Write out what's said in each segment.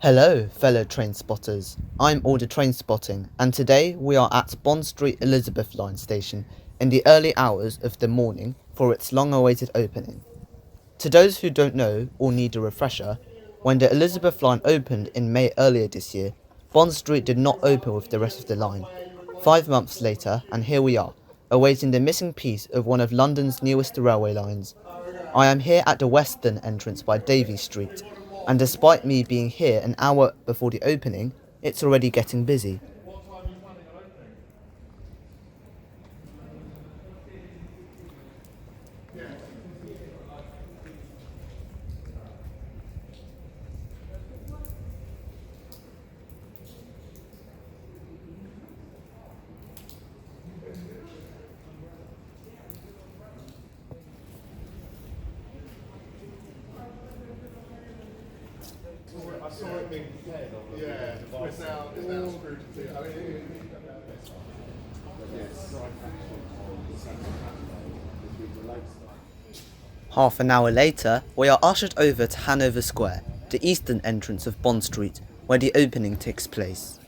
Hello, fellow train spotters. I'm Order Train Spotting, and today we are at Bond Street Elizabeth Line station in the early hours of the morning for its long-awaited opening. To those who don't know or need a refresher, when the Elizabeth Line opened in May earlier this year, Bond Street did not open with the rest of the line. 5 months later, and here we are, awaiting the missing piece of one of London's newest railway lines. I am here at the western entrance by Davy Street, and despite me being here an hour before the opening, it's already getting busy. I saw it being yeah, it's now screwed to I mean, Half an hour later, we are ushered over to Hanover Square, the eastern entrance of Bond Street, where the opening takes place.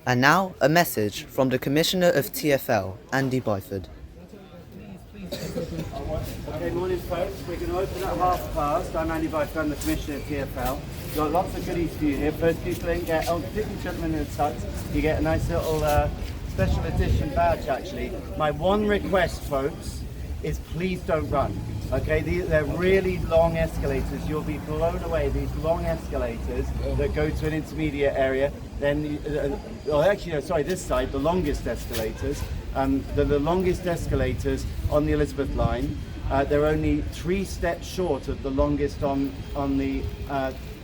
And now, a message from the Commissioner of TfL, Andy Byford. Okay, morning folks. We're going to open at past. I'm Andy Byford, I'm the Commissioner of TfL. We've got lots of goodies for you here. First people in get, particularly gentlemen in the tucks, you get a nice little special edition badge actually. My one request folks is please don't run. Okay, they're really long escalators. You'll be blown away. These long escalators that go to an intermediate area. Then, this side, the longest escalators. They're the longest escalators on the Elizabeth line. They're only 3 steps short of the longest on the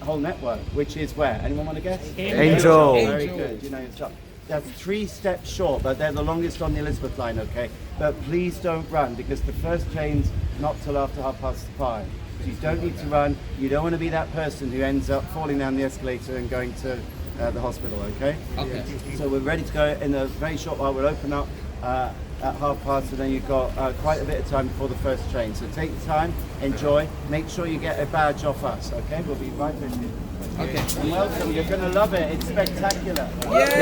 whole network, which is where? Anyone want to guess? Angel. Very good. You know your stuff. That's 3 steps short, but they're the longest on the Elizabeth line, okay? But please don't run, because the first train's not till after 5:30. So you don't need to run. You don't want to be that person who ends up falling down the escalator and going to the hospital, okay? Okay. So we're ready to go in a very short while. We'll open up at 5:30, and then you've got quite a bit of time before the first train. So take your time, enjoy, make sure you get a badge off us, okay? We'll be right with you. Okay. And welcome, you're going to love it. It's spectacular. Yes!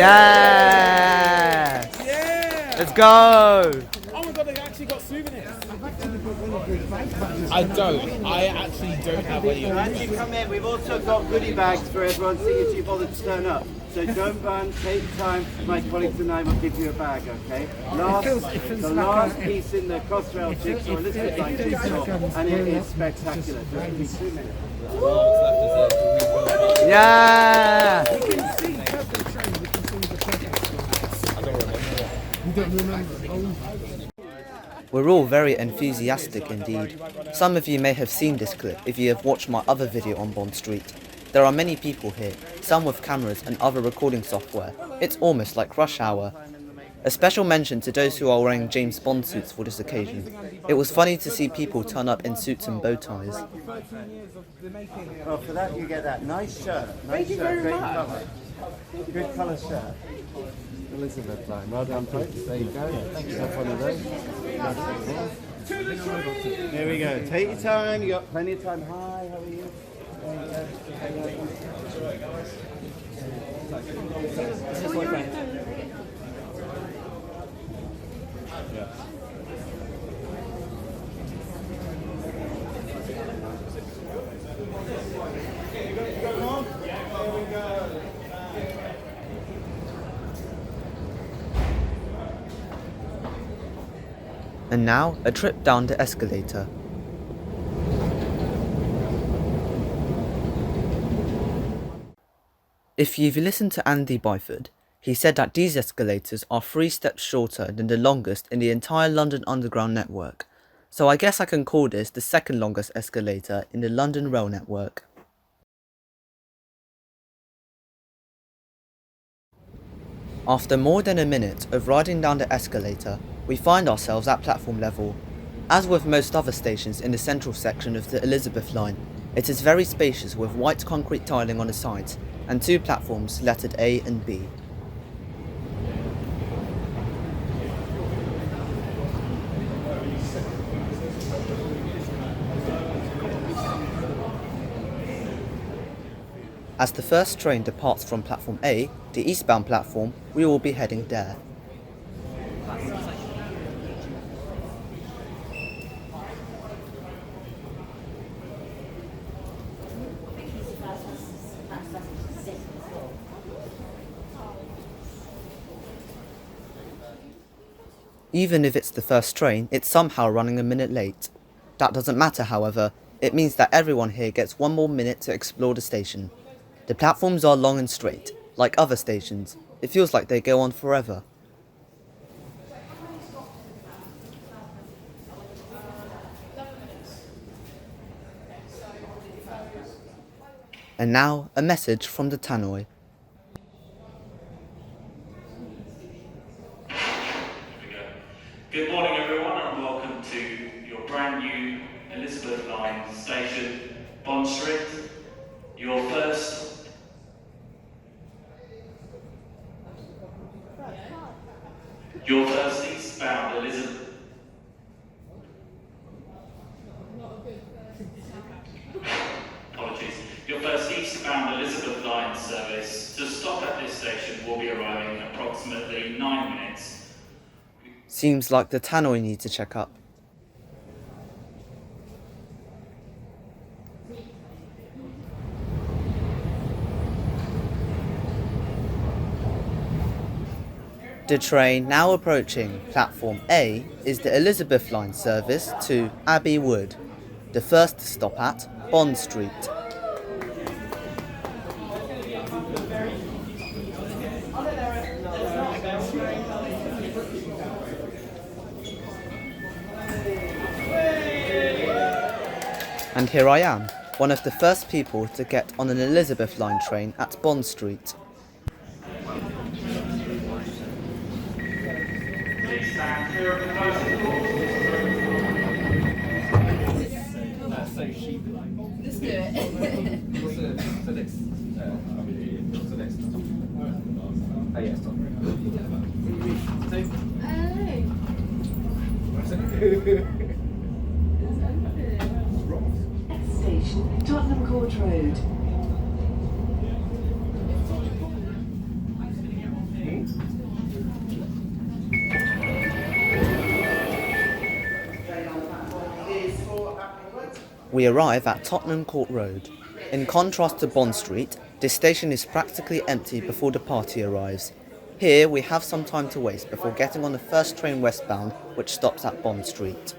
Yeah! Let's go! Oh my god, they actually got souvenirs. I don't. I actually don't have any. So as you come in, we've also got goodie bags for everyone, seeing as you bothered to turn up. So don't run, take time. My colleagues and I will give you a bag, okay? The last piece in the Crossrail jigsaw, Elizabeth Line jigsaw, and it is spectacular. Just give me 2 minutes. Yeah! We're all very enthusiastic indeed. Some of you may have seen this clip if you have watched my other video on Bond Street. There are many people here, some with cameras and other recording software. It's almost like rush hour. A special mention to those who are wearing James Bond suits for this occasion. It was funny to see people turn up in suits and bow ties. Well, for that you get that nice shirt. Nice shirt, great colour. Good colour shirt. Elizabeth Line. Well done, folks. There you go. Thank you for one of those. There we go. Take your time. You got plenty of time. Hi, how are you? This is my friend. And now, a trip down the escalator. If you've listened to Andy Byford, he said that these escalators are 3 steps shorter than the longest in the entire London Underground network, so I guess I can call this the second longest escalator in the London Rail network. After more than a minute of riding down the escalator, we find ourselves at platform level. As with most other stations in the central section of the Elizabeth Line, it is very spacious with white concrete tiling on the sides and 2 platforms lettered A and B. As the first train departs from platform A, the eastbound platform, we will be heading there. Even if it's the first train, it's somehow running a minute late. That doesn't matter, however. It means that everyone here gets 1 more minute to explore the station. The platforms are long and straight, like other stations. It feels like they go on forever. And now, a message from the tannoy. Good morning everyone and welcome to your brand new Elizabeth Line station, Bond Street. Your first eastbound Elizabeth. Apologies. Your first eastbound Elizabeth Line service to stop at this station will be arriving in approximately 9 minutes. Seems like the tannoy needs to check up. The train now approaching platform A is the Elizabeth Line service to Abbey Wood, the first stop at Bond Street. And here I am, one of the first people to get on an Elizabeth Line train at Bond Street. Please stand clear of the closing doors. Let's do it. Station, Tottenham Court Road. We arrive at Tottenham Court Road. In contrast to Bond Street, this station is practically empty before the party arrives. Here we have some time to waste before getting on the first train westbound, which stops at Bond Street.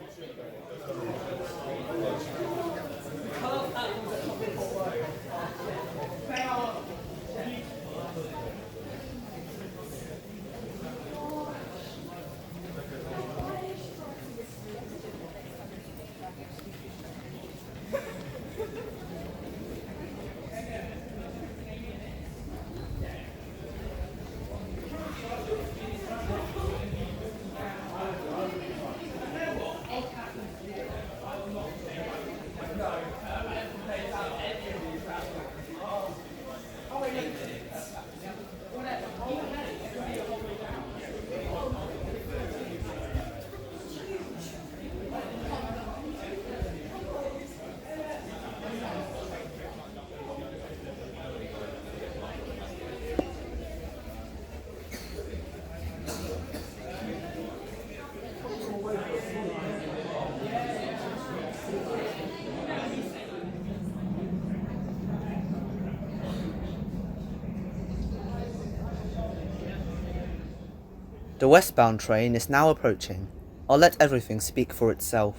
The westbound train is now approaching. I'll let everything speak for itself.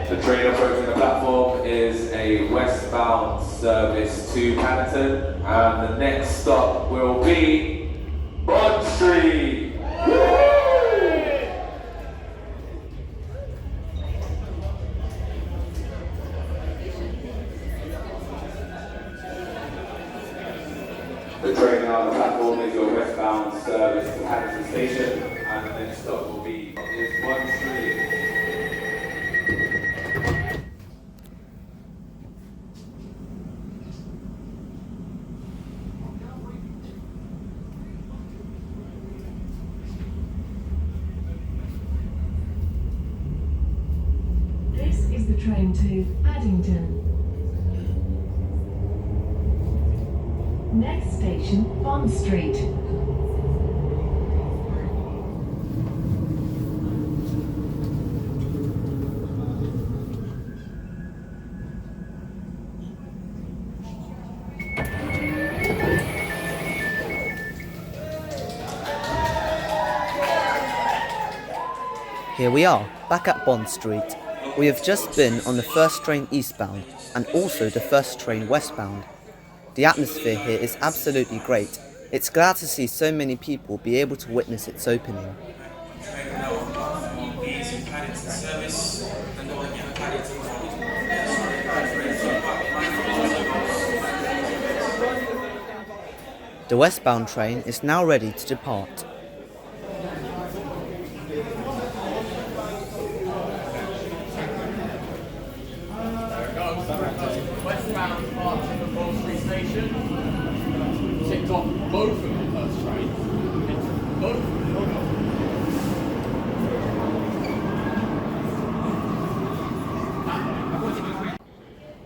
The train approaching the platform is a westbound service to Paddington, and the next stop will be Bond Street. The train on the platform is your westbound service to Paddington Station, and the next stop will be Bond Street. This is the train to Addington. Next station, Bond Street. Here we are, back at Bond Street. We have just been on the first train eastbound, and also the first train westbound. The atmosphere here is absolutely great. It's glad to see so many people be able to witness its opening. The westbound train is now ready to depart. Westbound departure from Bond Street Station. Ticked off both of the first train. Both.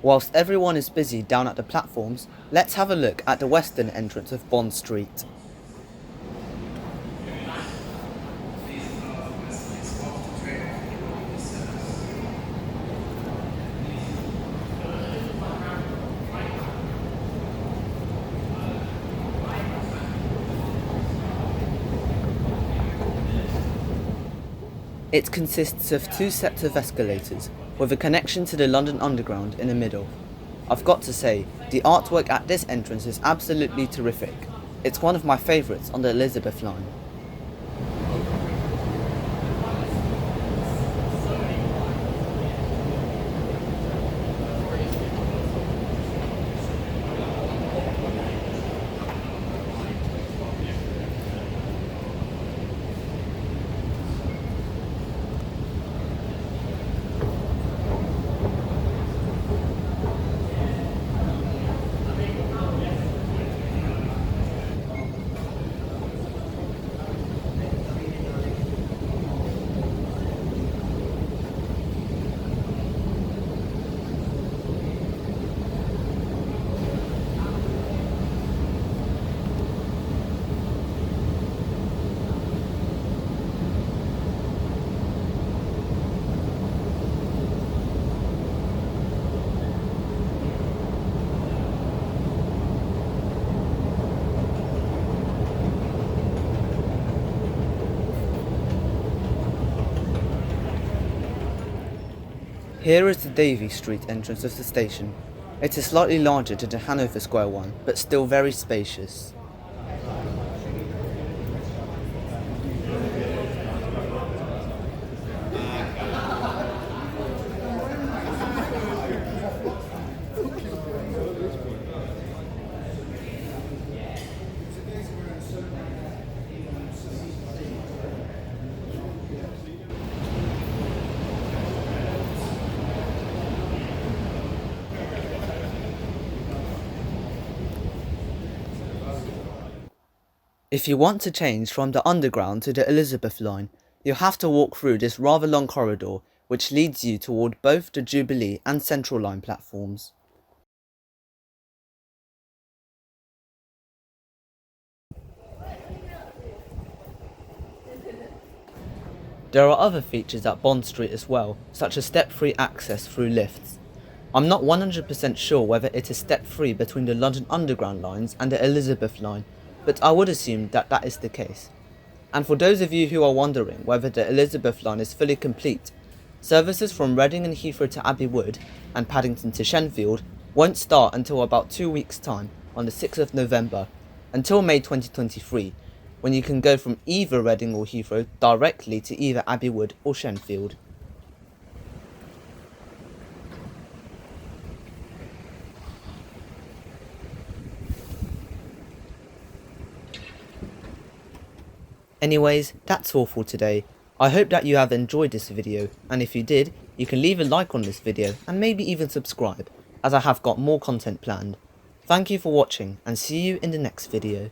Whilst everyone is busy down at the platforms, let's have a look at the western entrance of Bond Street. It consists of two sets of escalators, with a connection to the London Underground in the middle. I've got to say, the artwork at this entrance is absolutely terrific. It's one of my favourites on the Elizabeth line. Here is the Davy Street entrance of the station. It is slightly larger than the Hanover Square one, but still very spacious. If you want to change from the Underground to the Elizabeth line, you have to walk through this rather long corridor which leads you toward both the Jubilee and Central line platforms. There are other features at Bond Street as well, such as step-free access through lifts. I'm not 100% sure whether it is step-free between the London Underground lines and the Elizabeth line, but I would assume that that is the case. And for those of you who are wondering whether the Elizabeth line is fully complete, services from Reading and Heathrow to Abbey Wood and Paddington to Shenfield won't start until about 2 weeks' time on the 6th of November, until May 2023, when you can go from either Reading or Heathrow directly to either Abbey Wood or Shenfield. Anyways, that's all for today. I hope that you have enjoyed this video, and if you did, you can leave a like on this video and maybe even subscribe, as I have got more content planned. Thank you for watching, and see you in the next video.